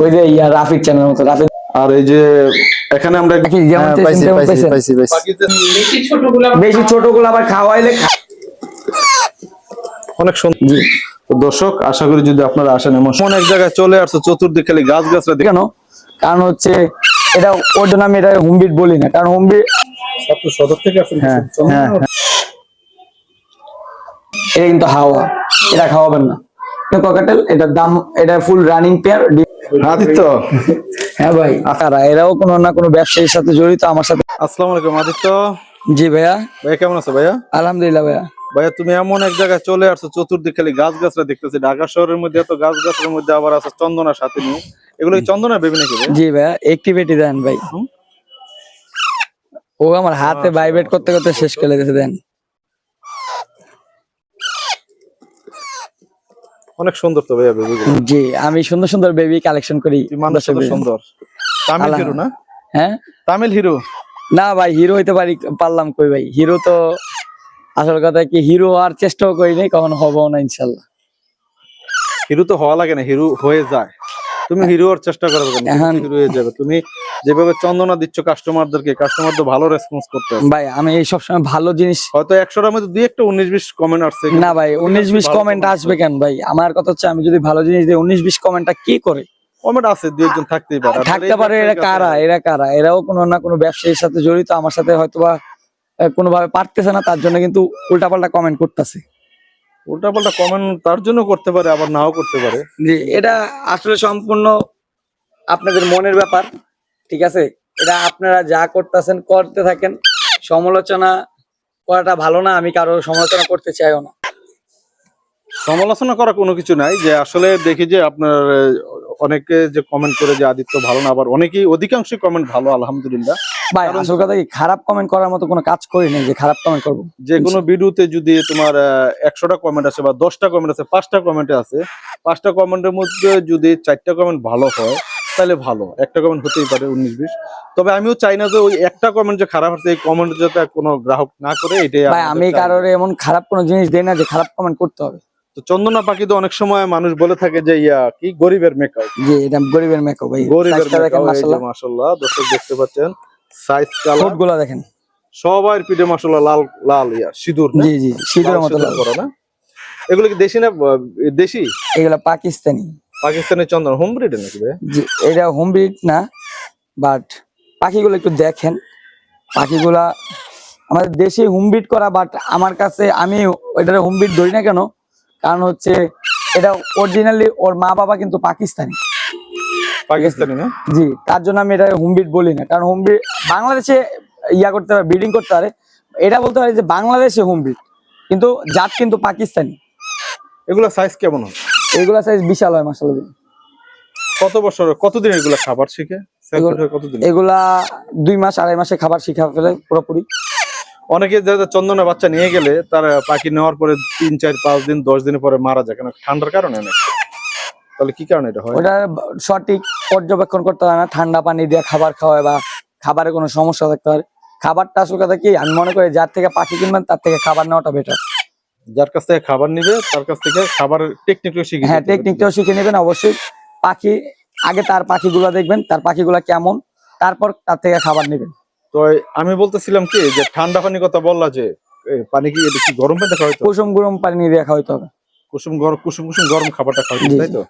ওই যে রাফিক চ্যানেলের মতো রাফিক। আর এই যে এখানে আমরা বেশি ছোটগুলো আবার খাওয়াইলে অনেক সুন্দর। দর্শক আশা করি যদি আপনারা আসেন এমন এক জায়গায় চলে আসছে চতুর্দিকে খালি গাছ গাছরা কেন, কারণ হচ্ছে এটা ওর জন্য আমি এটা হোমবিট বলি না, কারণ হোমবিট সদর থেকে আসেন। হ্যাঁ হ্যাঁ, এটা কিন্তু হাওয়া, এটা খাওয়াবেন না ককাটেল। এটার দাম, এটা ফুল রানিং পেয়ার। আদিত্য, হ্যাঁ ভাই, আপনারা এরাও কোনো না কোনো ব্যবসায়ীর সাথে জড়িত আমার সাথে। আসসালামু আলাইকুম আদিত্য। জি ভাইয়া। ভাইয়া কেমন আছো ভাইয়া? আলহামদুলিল্লাহ ভাইয়া। ভাইয়া তুমি এমন এক জায়গায় চলে আসছো চতুর্দিকে খালি গাছ গাছরা দেখতেছি। ঢাকা শহরের মধ্যে এত গাছ গাছের মধ্যে আবার আছে চন্দনার সাথে নিয়ে। এগুলো কি চন্দনা বেবি নাকি ভাইয়া? জি ভাইয়া, অ্যাক্টিভিটি দেন ভাই। ও আমার হাতে ভাইব্রেট করতে করতে শেষ করে দিয়েছে। দেন, অনেক সুন্দর তো ভাইয়া বেবি। জি, আমি সুন্দর সুন্দর বেবি কালেকশন করি। মানুষ তো সুন্দর। তামিল হিরো না? হ্যাঁ তামিল হিরো না ভাই, হিরো হইতে পারলাম কই ভাই। হিরো তো আসল কথা কি, হিরো হওয়ার চেষ্টাও করি নাই, কখনো হবো না ইনশাল্লাহ। হিরো তো হওয়া লাগে না, হিরো হয়ে যায়। তুমি হিরো হওয়ার চেষ্টা করবে কেন? হিরো হয়ে যাবে। তুমি যেভাবে চন্দনা দিচ্ছ কাস্টমারদেরকে, কাস্টমার তো ভালো রেসপন্স করতে আছে ভাই। আমি এই সবসময় ভালো জিনিস, হয়তো 100টার মধ্যে দুই একটা 19-20 কমেন্ট আসছে না ভাই 19-20 কমেন্ট আসবে কেন ভাই? আমার কথা হচ্ছে আমি যদি ভালো জিনিস দিই 19-20 কমেন্টটা কি করে? কমেন্ট আছে, দুই একজন থাকতেই পারে। থাকতে পারে। এরা কারা? এরাও কোনো না কোনো ব্যবসায়ীর সাথে জড়িত, আমার সাথে হয়তোবা কোনোভাবে পারতেছে না, তার জন্য কিন্তু উল্টাপাল্টা কমেন্ট করতেছে। উল্টাপাল্টা কমেন্ট তার জন্য করতে পারে, আবার নাও করতে পারে। জি, এটা আসলে সম্পূর্ণ আপনাদের মনের ব্যাপার, ঠিক আছে? এটা আপনারা যা করতেছেন করতে থাকেন। সমালোচনা করাটা ভালো না, আমি কারো সমালোচনা করতে চাইও না। সমালোচনা করা কোনো কিছু নাই। যে আসলে দেখি যে আপনার অনেকে যে কমেন্ট করে যে আদিত্য ভালো না, আবার অনেকেই অধিকাংশ কমেন্ট ভালো আলহামদুলিল্লাহ ভাই। আসল কথা কি, খারাপ কমেন্ট করার মতো কোনো কাজ করি নাই যে খারাপ কমেন্ট করবো। যে কোনো ভিডিওতে যদি তোমার 100টা কমেন্ট আছে বা 10টা কমেন্ট আছে, 5টা কমেন্টে আছে, 5টা কমেন্টের মধ্যে যদি 4টা কমেন্ট ভালো হয় তাহলে ভালো, একটা কমেন্ট হতেই পারে 19-20। তবে আমিও চাই না যে ওই একটা কমেন্ট যে খারাপ আছে এই কমেন্ট যাতে কোনো গ্রাহক না করে, এটাই ভাই। আমি কারোর এমন খারাপ কোনো জিনিস দেই না যে খারাপ কমেন্ট করতে হবে। তো চন্দনা পাখি তো অনেক সময় মানুষ বলে থাকে যে কি গরিবের মেকআপ। জি, এটা গরিবের মেকআপ ভাই। গরিবের মেকআপ। মাশাআল্লাহ দর্শক দেখতে পাচ্ছেন, সাইজ কালার গুলো দেখেন, সবার পিঠে মাশাআল্লাহ লাল লাল সিঁদুর। জি জি, সিঁদুরের মতো লাল করা না? এগুলো কি দেশি না দেশি? এগুলা পাকিস্তানি। পাকিস্তানি চন্দন হোম ব্রিড নাকি ভাই? জি, এটা হোম ব্রিড না, বাট পাখিগুলো একটু দেখেন। পাখিগুলা আমাদের দেশে হোম ব্রিড করা, বাট আমার কাছে আমি এটার হোম ব্রিড ধরি না কেন, কারণ হচ্ছে এটা অরিজিনালি ওর মা বাবা কিন্তু পাকিস্তানি। পাকিস্তানি না? জি, তার জন্য আমি এটা হোম ব্রিড বলি না। কারণ হোম ব্রিড বাংলাদেশে করতে পারে, ব্রিডিং করতে পারে। এটা বলতে পারে যে বাংলাদেশে হোম ব্রিড, কিন্তু জাত কিন্তু পাকিস্তানি। এগুলা সাইজ কেমন হয়? এগুলা সাইজ বিশাল হয় মাশাআল্লাহ। কত বছর কতদিন এগুলা খাবার শিখে? কতদিন? এগুলা 2 মাস 2.5 মাসে খাবার শিখা ফেলে পুরোপুরি। অনেকে যারা চন্দনা বাচ্চা নিয়ে গেলে তার পাখি নেওয়ার পরে 3, 4, 5 দিন 10 দিনের পরে মারা যায় কেন? ঠান্ডার কারণে না? তাহলে কি কারণে এটা হয়? ওটা সঠিক পর্যবেক্ষণ করতে হয় না। ঠান্ডা পানি দিয়ে খাবার খাওয়ায় বা খাবারে কোনো সমস্যা থাকতে পারে। খাবারটা আসল কথা কি, আমি মনে করি যার থেকে পাখি কিনবেন তার থেকে খাবার নেওয়াটা বেটার। যার কাছ থেকে খাবার নিবে তার কাছ থেকে খাবারের টেকনিকও শিখে। হ্যাঁ, টেকনিকটাও শিখে নেবেন অবশ্যই। পাখি আগে তার পাখিগুলো দেখবেন, তার পাখিগুলো কেমন, তারপর তার থেকে খাবার নেবেন। তো আমি বলতেছিলাম কি, যে ঠান্ডা পানির কথা বললা, যে পানি কি এটা কি গরম পানি খাওয়াইতে হবে? কুসুম গরম পানি দিয়ে খাওয়াইতে হবে। কুসুম গরম খাবারটা খাওয়াইতে, তাই তো?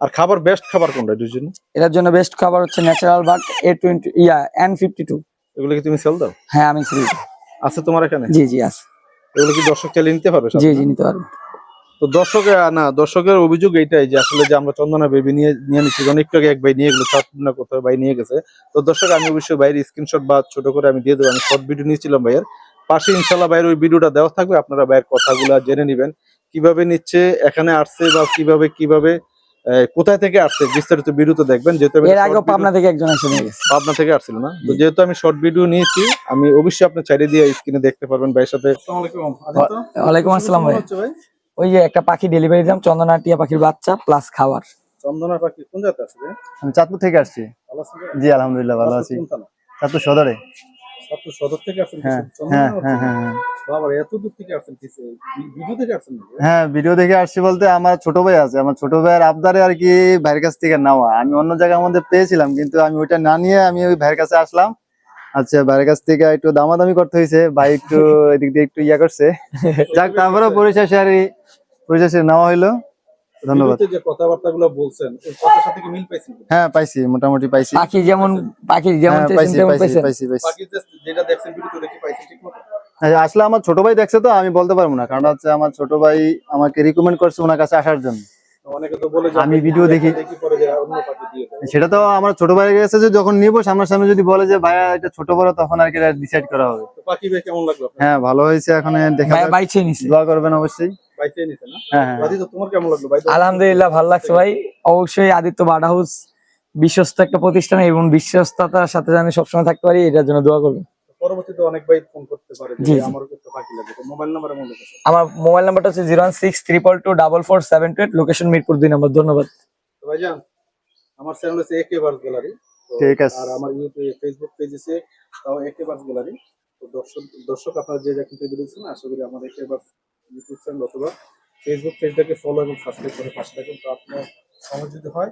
আর খাবার বেস্ট খাবার কোনটা এটার জন্য? এটার জন্য বেস্ট খাবার হচ্ছে ন্যাচারাল বাট A20 N52। এগুলো কি তুমি সেল দাও? হ্যাঁ, আমি সেল দিই। আছে তোমার এখানে? জি জি আছে। এগুলো কি দর্শক চাইলে নিতে পারবে? জি জি, নিতে পারবে। তো দর্শকের অভিযোগ এইটাই যে আসলে যে আমরা চন্দনা বেবি নিয়ে নিচ্ছি, অনেকটু আগে এক ভাই নিয়ে গেলো, চাঁদপুর কোথাও ভাই নিয়ে গেছে। তো দর্শক আমি অবশ্যই ভাইয়ের স্ক্রিনশট বা ছোট করে আমি দিয়ে দেবো। আমি শর্ট ভিডিও নিয়েছিলাম ভাইয়ের পাশে, ইনশাল্লাহ ভাইয়ের ওই ভিডিওটা দেওয়া থাকবে। আপনারা ভাইয়ের কথাগুলো জেনে নেবেন, কিভাবে নিচ্ছে, এখানে আসছে বা কিভাবে কোথায় থেকে আসছে, বিস্তারিত ভিডিওতে দেখবেন। যেহেতু এর আগে পাবনা থেকে একজন এসে নিয়ে গেছে। পাবনা থেকে আসছিল না? তো যেহেতু আমি শর্ট ভিডিও নিয়েছি, আমি অবশ্যই আপনার চাইলে দিয়ে স্ক্রিনে দেখতে পারবেন ভাইয়ের সাথে। ওয়ালাইকুম আসসালাম ভাই। ওই যে একটা পাখি ডেলিভারি দিলাম, চন্দনা টিয়া পাখির বাচ্চা প্লাস খাবার। চন্দনা পাখি কোন জায়গা আছে? আমি চাঁদপুর থেকে আসছি। জি আলহামদুলিল্লাহ ভালো আছি। চাঁদপুর সদরে। ছাত্র সদর থেকে আসছেন হ্যাঁ কিছু হ্যাঁ চন্দনা হ্যাঁ হ্যাঁ বাবা এত দূর থেকে আসছেন কিছু ভিডিও থেকে আসছেন নাকি? হ্যাঁ, ভিডিও দেখে আসছি বলতে আমার ছোট ভাই আছে, আমার ছোট ভাইয়ের আবদারে আর কি ভাইয়ের কাছ থেকে নেওয়া। আমি অন্য জায়গার মধ্যে পেয়েছিলাম, কিন্তু আমি ওইটা না নিয়ে আমি ওই ভাইয়ের কাছে আসলাম। আচ্ছা, ভাইয়ের কাছ থেকে একটু দামাদামি করতে হয়েছে, ভাই একটু এদিক দিয়ে একটু ইয়া করছে। যাক, তারপরে পরিশেষে নেওয়া হইলো। ধন্যবাদ। ভিডিওতে যে কথাবার্তাগুলো বলছেন ওই কথার সাথে কি মিল পাইছেন কিনা? হ্যাঁ, পাইছি, মোটামুটি পাইছি। পাখি যেমন হ্যাঁ, চেয়েছেন পাইছি তেমন পাইছি পেয়েছেন? পাইছি পাইছি। বাকি যেটা দেখছেন ভিডিওতে ওটা কি পাইছেন ঠিক মতো? আচ্ছা, আসলে আমার ছোট ভাই দেখছে তো আমি বলতে পারবো না, কারণ হচ্ছে আমার ছোট ভাই আমাকে রিকমেন্ড করছে ওনার কাছে আসার জন্য। অনেকে তো বলে যে আমি ভিডিও দেখি পরে যে অন্য পাখি দিয়ে দেয়। সেটা তো আমার ছোট ভাইয়ের কাছে যে যখন নিবো সামনাসামনি যদি বলে যে ভাইয়া এটা ছোট বড়, তখন আর কি ডিসাইড করা হবে। তো পাখি ভাই কেমন লাগলো আপনার? হ্যাঁ, ভালো হয়েছে। এখন দেখা ভাইয়া যাক। বাইছে নিছে। দোয়া করবেন অবশ্যই। পাইছে নিছে না? হ্যাঁ হ্যাঁ রাজি তো তোমার কেমন লাগলো ভাই? আলহামদুলিল্লাহ ভালো লাগছে ভাই। অবশ্যই আদিত্য বার্ড হাউস বিশ্বস্ত একটা প্রতিষ্ঠান এবং বিশ্বস্ততার সাথে জানি সবসময় থাকতে পারি, এটার জন্য দোয়া করবেন। পরবর্তীতে অনেক ভাই ফোন করতে পারে যে জি, ভাই জি। আমারও একটা পাখি লাগবে। তো মোবাইল নাম্বার আমার কাছে। আমার মোবাইল নাম্বারটা হচ্ছে 01622444728, লোকেশন মিরপুর 2 নম্বর। ধন্যবাদ। তো ভাইজান আমার চ্যানেল হচ্ছে একে বার্স গ্যালারি। ঠিক আছে। আর আমার ইউটিউব ফেসবুক পেজ আছে তাও একে বার্স গ্যালারি। তো দর্শক আপনারা যে যেখান থেকে দেখছেন আশা করি আমার একে বার্স ইউটিউব চ্যানেল অথবা ফেসবুক পেজটাকে ফলো এবং সাবস্ক্রাইব করে পাশে থাকুন। তো আপনার সময় যদি হয়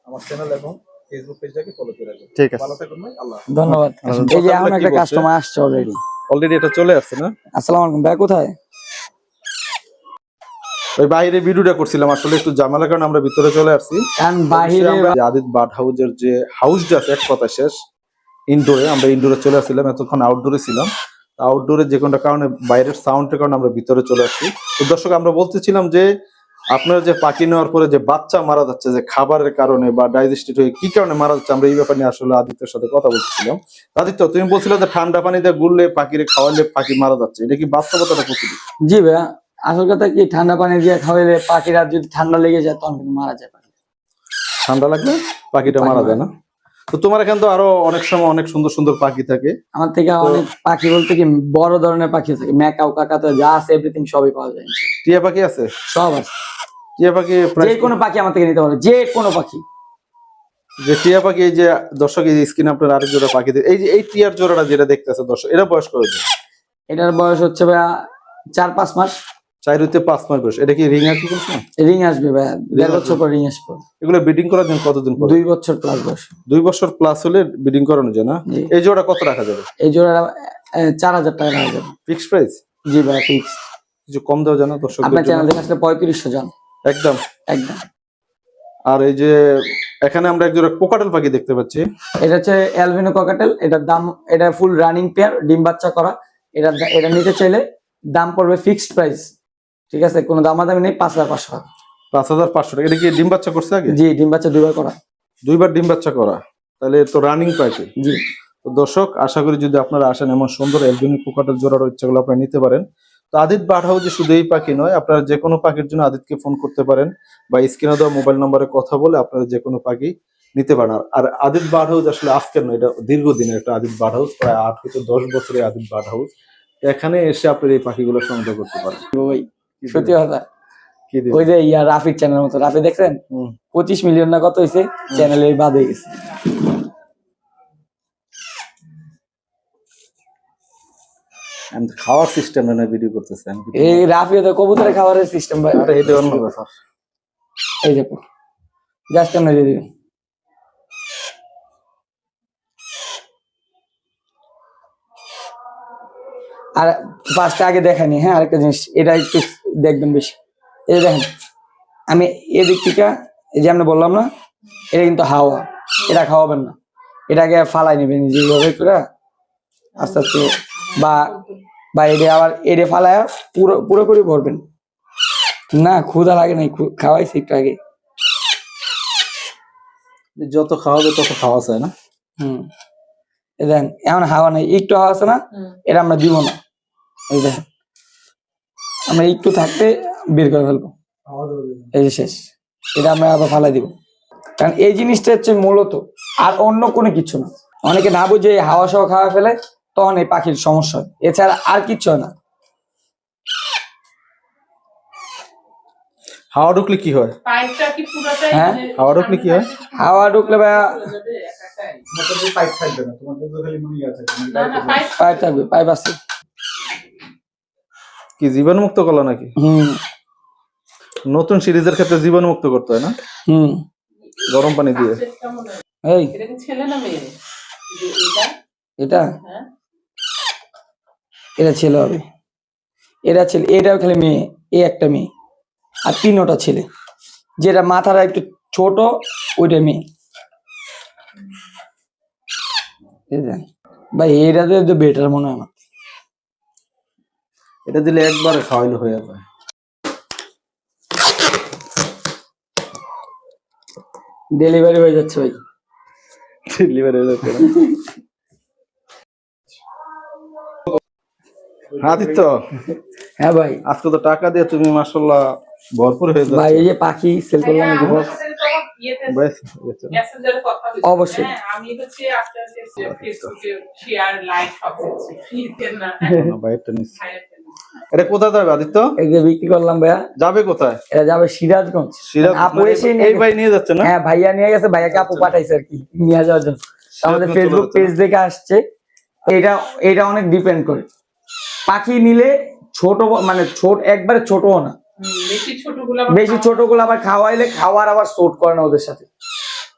আমার চ্যানেল এবং ফেসবুক পেজটাকে ফলো করে রাখবেন। ঠিক আছে। ভালো থাকুন ভাই, আল্লাহ হাফেজ। ধন্যবাদ। আলহামদুলিল্লাহ। এই যে এখন কথাগুলো কি একটা বলছে? কাস্টমার আসছে অলরেডি। অলরেডি এটা চলে আসছে না? আসসালামু আলাইকুম ভাই, কোথায়? ওই বাইরে ভিডিওটা করছিলাম, আসলে একটু ঝামেলার কারণে আমরা ভিতরে চলে আসছি। কারণ অবশ্যই বাহিরে আমরা আদিত বার্ড হাউসের যে হাউসটা আছে এক কথা শেষ ইনডোরে, আমরা ইনডোরে চলে আসছিলাম, এতক্ষণ আউটডোরে ছিলাম। আউটডোরে যে কোনো কারণে বাইরের সাউন্ডের কারণে আমরা ভিতরে চলে আসছি। তো দর্শক আমরা বলতেছিলাম যে আপনারা যে পাখি নেওয়ার পরে যে বাচ্চা মারা যাচ্ছে যে খাবারের কারণে বা ডাইজেস্টেড হয়ে কি কারণে মারা যাচ্ছে, আমরা এই ব্যাপারে নিয়ে আসলে আদিত্যের সাথে কথা বলতেছিলাম। আদিত্য, তুমি বলছিলে যে ঠান্ডা পানিতে গুললে পাখিরে খাওয়ালে পাখি মারা যাচ্ছে, এটা কি বাস্তবতাটা কতটুকু? জি ভাইয়া, আসল কথা কি, ঠান্ডা পানি দিয়ে খাওয়াইলে পাখিরা যদি ঠান্ডা লেগে যায় তখন কিন্তু মারা যায় পাখি। ঠান্ডা লাগলে পাখিটা পাখি মারা মারা যায় না? তো তোমার এখানে তো আরো অনেক সময় অনেক সুন্দর সুন্দর পাখি থাকে। আমার থেকে অনেক পাখি বলতে কি বড় ধরনের পাখি থাকে, ম্যাকাও কাকাতো যা আছে এভরিথিং সবই পাওয়া যায়। টিয়া পাখি আছে? সব আছে। টিয়া পাখি যে প্রাইস কোনো পাখি আমার থেকে নিতে পারবে, যে কোনো পাখি। যে টিয়া পাখি, এই যে দর্শক এই স্ক্রিনে আপনার আরেক জোড়া পাখি এই যে এই টিয়ার জোড়াটা যেটা দেখতেছে দর্শক, এটা বয়স কত দিন? এটার বয়স হচ্ছে ভাইয়া 4-5 মাস। 4 হইতে 5 মাস বয়স। এটা কি রিং আছে বলছো? রিং আসবে ভাইয়া, 1.5 বছর পর রিং আসবে। এগুলো ব্রিডিং করার জন্য কতদিন পর? 2 বছর প্লাস বয়স। 2 বছর প্লাস হলে ব্রিডিং করানো যায় না? জি। এই জোড়া কত রাখা যাবে? এই জোড়া 4000 টাকা হয়ে যাবে। Fixed price? জি ভাইয়া ফিক্স। কিছু কম দেওয়া যায় না দর্শকদের আপনার জন্য? চ্যানেল থেকে আসলে 3500 জান একদম একদম। আর এই যে এখানে আমরা এক জোড়া কোকাটেল পাখি দেখতে পাচ্ছি। এটা হচ্ছে অ্যালবিনো ককাটেল। এটার দাম, এটা ফুল রানিং পেয়ার, ডিম বাচ্চা করা। এটা নিতে চাইলে দাম পড়বে ফিক্সড প্রাইস, ঠিক আছে, কোনো দামাদামি নেই, 5500 টাকা। 5500 টাকা। এটা কি ডিম বাচ্চা করছে আগে? জি, ডিম বাচ্চা 2 বার করা। 2বার ডিম বাচ্চা করা, তাহলে তো রানিং পাখি। জি। তো দর্শক আশা করি যদি আপনারা আসেন এমন সুন্দর অ্যালবিনো কোকাটেল জোড়ার ইচ্ছাগুলো আপনারা নিতে পারেন। তো আদিত বার্ড হাউসে শুধু এই পাখি নয়, আপনারা যে কোনো পাখির জন্য আদিতকে ফোন করতে পারেন বা স্ক্রিনে দেওয়া মোবাইল নম্বরে কথা বলে আপনারা যে কোনো পাখি নিতে পারেন। আর আদিত বার্ড হাউস আসলে আজকের নয়, এটা দীর্ঘদিনের একটা আদিত বার্ড হাউস, প্রায় 8 হতে 10 বছরের আদিত বার্ড হাউস। এখানে এসে আপনারা এই পাখিগুলো সংগ্রহ করতে পারেন। ওই সত্যি কথা, কি দিবেন? ওই যে রাফির চ্যানেলের মতো, রাফি দেখছেন 25 মিলিয়ন না কত হয়েছে, চ্যানেলে বাদ হয়ে গেছে। আমি তো খাওয়ার সিস্টেম না ভিডিও করতেছি আমি। এই রাফি তো কবুতরের খাবারের সিস্টেম ভাই। আরে এটা অন্য ব্যাপার। এই দেখো, জাস্ট আমরা দিয়ে দিবেন। আর ফার্স্টে আগে দেখানি, হ্যাঁ আরেকটা জিনিস, এটা একটু দেখবেন বেশি। এই যে দেখেন, আমি এদিক থেকে, এই যে আমরা বললাম না, এটা কিন্তু হাওয়া, এটা খাওয়াবেন না, এটাকে ফালাই নেবেন যেভাবে করে আস্তে আস্তে, বা বা এটা আবার এড়ে ফালায় পুরোপুরি ভরবেন না। ক্ষুধা লাগে নাই, খাওয়াইছি একটু আগে। যত খাওয়াবে তত খাওয়া যায় না। এই দেখেন এমন হাওয়া নাই, একটু হাওয়া আছে না, এটা আমরা দিব না। এই দেখেন আমরা একটু থাকতে বের করে ফেলবো, এই যে শেষ। এটা আমরা আবার ফালাই দিব, কারণ এই জিনিসটা হচ্ছে মূলত আর অন্য কোনো কিছু না। অনেকে না বুঝে হাওয়া সহ খাওয়া ফেলে, তখন এই পাখির সমস্যা হয়, এছাড়া আর কিচ্ছু হয় না। হাওয়া ঢুকলে কি হয়? হ্যাঁ, হাওয়া ঢুকলে কি হয়? হাওয়া ঢুকলে ভাইয়া পাইপ থাকবে না, তোমাদের তো খালি মুড়ি আছে। পাইপ থাকবে, পাইপ আছে। কি জীবাণুমুক্ত করলো নাকি? নতুন সিরিজের ক্ষেত্রে জীবাণুমুক্ত করতে হয় না, গরম পানি দিয়ে। এই ছেলে না মেয়ে? এটা হ্যাঁ, এটা ছেলে হবে, এটা ছেলে, এটাও খালি মেয়ে, এই একটা মেয়ে, আর 3টা ছেলে। যেটা মাথাটা একটু ছোট ওইটা মেয়ে। এই দেখ ভাই, এটা তো বেটার মনে হয় আমার। এটা দিলে একবারে খাওয়াইলে হয়ে যাবে। ডেলিভারি হয়ে যাচ্ছে ভাই। ডেলিভারি হয়ে যাচ্ছে না? আদিত্য, হ্যাঁ ভাই। আজকে তো টাকা দিয়ে তুমি মাশাআল্লাহ ভরপুর হয়ে যাচ্ছে ভাই এই যে পাখি সেল করলাম, এই যে box। ব্যাস, হয়ে গেছে। মেসেঞ্জারে কথা বলছি। অবশ্যই। হ্যাঁ, আমি হচ্ছে আপনার ফেসবুকে শেয়ার লাইক সব দিচ্ছি। ফ্রিতে না। না, বাইরটা নিচ্ছি। এটা কোথায় যাবে আদিত্য? এই যে বিক্রি করলাম ভাইয়া। যাবে কোথায়? এটা যাবে সিরাজগঞ্জ। সিরাজ, আপু মানে এসে এই ভাই নিয়ে যাচ্ছে না? হ্যাঁ ভাইয়া নিয়ে গেছে, ভাইয়াকে আপু পাঠাইছে আর কি নিয়ে যাওয়ার জন্য। আমাদের সিরাজগঞ্জ ফেসবুক চলে যাচ্ছে পেজ দেখে আসছে। এটা এটা অনেক ডিপেন্ড করে। পাখি নিলে ছোট মানে ছোট, একবারে ছোটও না, বেশি ছোটগুলো বেশি ছোটগুলো আবার খাওয়াইলে খাওয়ার আবার সুট করে না ওদের সাথে,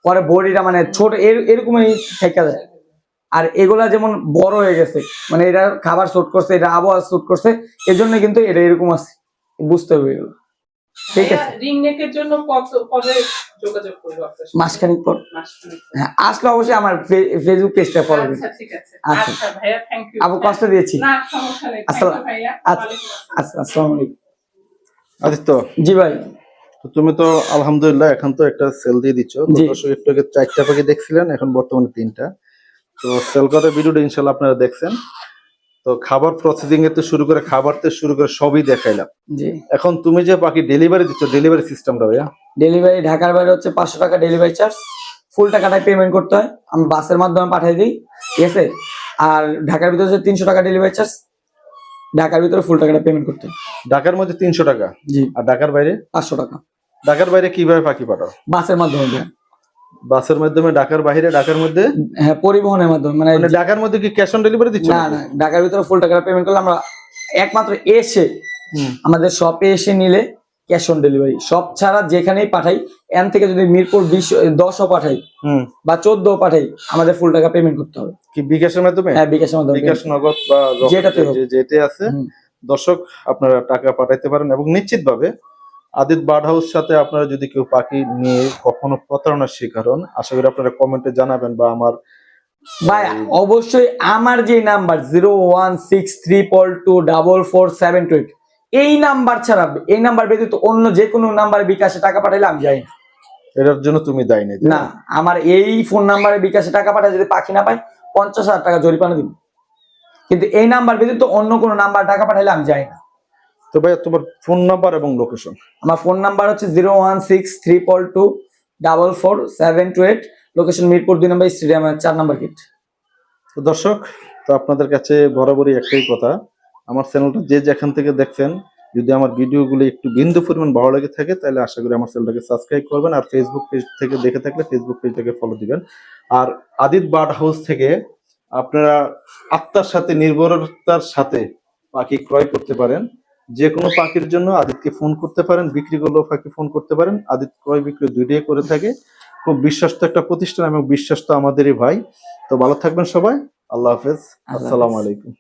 পরে বডিটা মানে ছোট এরকমই থেকে যায়। আর এগুলা যেমন বড় হয়ে গেছে, মানে এটা খাবার সুট করছে, এটা আবহাওয়া সুট করছে, এজন্য কিন্তু এটা এরকম আছে, বুঝতে হবে এগুলো। ঠিক আছে, রিং নেকের জন্য পরে যোগাযোগ করব আপনার সাথে। মাসখানিক পর। মাসখানেক পর। হ্যাঁ, আসলে অবশ্যই আমার ফেসবুক পেজটা ফলো দিন। আচ্ছা ঠিক আছে। আচ্ছা। আচ্ছা ভাইয়া, থ্যাংক ইউ। আপু কষ্ট দিয়েছি। না সমস্যা নেই। থ্যাংক আসসালাম। ইউ ভাইয়া। আচ্ছা। ওয়ালাইকুম আসসালাম। আচ্ছা, আসসালামু আলাইকুম। আদিত্য, জি ভাই। তো তুমি তো আলহামদুলিল্লাহ এখন তো একটা সেল দিয়ে দিচ্ছ। তো জি। দর্শক একটু আগে 4টা পাখি দেখছিলেন, এখন বর্তমানে 3টা। তো সেল করার ভিডিওটা ইনশাআল্লাহ আপনারা দেখছেন। তো খাবার প্রসেসিং এর থেকে শুরু করে খাবার থেকে শুরু করে সবই দেখাইলাম। জি। এখন তুমি যে পাখি ডেলিভারি দিচ্ছ, ডেলিভারি সিস্টেমটা ভাইয়া? ডেলিভারি ঢাকার বাইরে হচ্ছে 500 টাকা ডেলিভারি চার্জ, ফুল টাকাটাই পেমেন্ট করতে হয়, আমি বাসের মাধ্যমে পাঠিয়ে দিই, ঠিক আছে। আর ঢাকার ভিতরে হচ্ছে 300 টাকা ডেলিভারি চার্জ, ঢাকার ভিতরে ফুল টাকাটা পেমেন্ট করতে হয়। ঢাকার মধ্যে 300 টাকা, জি। আর ঢাকার বাইরে? 500 টাকা ঢাকার বাইরে কিভাবে পাখি পাঠাও? বাসের মাধ্যমে দেয়। বাসের মাধ্যমে ঢাকার বাইরে, ঢাকার মধ্যে? হ্যাঁ, পরিবহনের মাধ্যমে, মানে মানে ঢাকার মধ্যে কি ক্যাশ অন ডেলিভারি দিচ্ছ? না না, ঢাকার ভিতরে ফুল টাকাটা পেমেন্ট করলে আমরা একমাত্র এসে আমাদের শপে এসে নিলে ক্যাশ অন ডেলিভারি। শপ ছাড়া যেখানেই পাঠাই, এন থেকে যদি মিরপুর 10ও পাঠাই বা 14ও পাঠাই, আমাদের ফুল টাকা পেমেন্ট করতে হবে। কি বিকাশের মাধ্যমে? হ্যাঁ, বিকাশের মাধ্যমে। বিকাশ, নগদ বা যেটাতে হোক। যেতে আছে দর্শক, আপনারা টাকা পাঠাইতে পারেন। এবং নিশ্চিতভাবে আদিত বার্ড হাউস সাথে আপনারা যদি কেউ পাখি নিয়ে কখনো প্রতারণার শিকার হন, আশা করি আপনারা কমেন্টে জানাবেন, বা আমার ভাই অবশ্যই আমার যে নাম্বার 01632444728, এই নাম্বার ছাড়া, এই নাম্বার ব্যতীত অন্য যে কোনো নাম্বারে বিকাশে টাকা পাঠাইলে আমি যাই না। এটার জন্য তুমি দায়ী নেই? না, আমার এই ফোন নাম্বারে বিকাশে টাকা পাঠায় যদি পাখি না পাই, 50,000 টাকা জরিমানা দিব। কিন্তু এই নাম্বার ব্যতীত অন্য কোনো নাম্বার টাকা পাঠাইলে আমি যাই না। তো ভাইয়া তোমার ফোন নাম্বার এবং লোকেশন? আমার ফোন নাম্বার হচ্ছে 01634244728, লোকেশন মিরপুর 2 নম্বর স্টেডিয়ামের 4 নম্বর গেট। তো দর্শক, তো আপনাদের কাছে বরাবরই একটাই কথা, আমার চ্যানেলটা যে যেখান থেকে দেখছেন, যদি আমার ভিডিওগুলো একটু বিন্দু পরিমাণ ভালো লাগে থাকে, তাহলে আশা করি আমার চ্যানেলটাকে সাবস্ক্রাইব করবেন, আর ফেসবুক পেজ থেকে দেখে থাকলে ফেসবুক পেজটাকে ফলো দিবেন। আর আদিত বার্ড হাউস থেকে আপনারা আত্মার সাথে, নির্ভরতার সাথে পাখি ক্রয় করতে পারেন। যে কোনো পাখির জন্য আদিতকে ফোন করতে পারেন, বিক্রি করলেও পাখি ফোন করতে পারেন। আদিত ক্রয় বিক্রয় দুইটাই করে থাকে। খুব বিশ্বস্ত একটা প্রতিষ্ঠান এবং বিশ্বাস তো আমাদেরই ভাই। তো ভালো থাকবেন সবাই। আল্লাহ হাফেজ। আসসালামু আলাইকুম।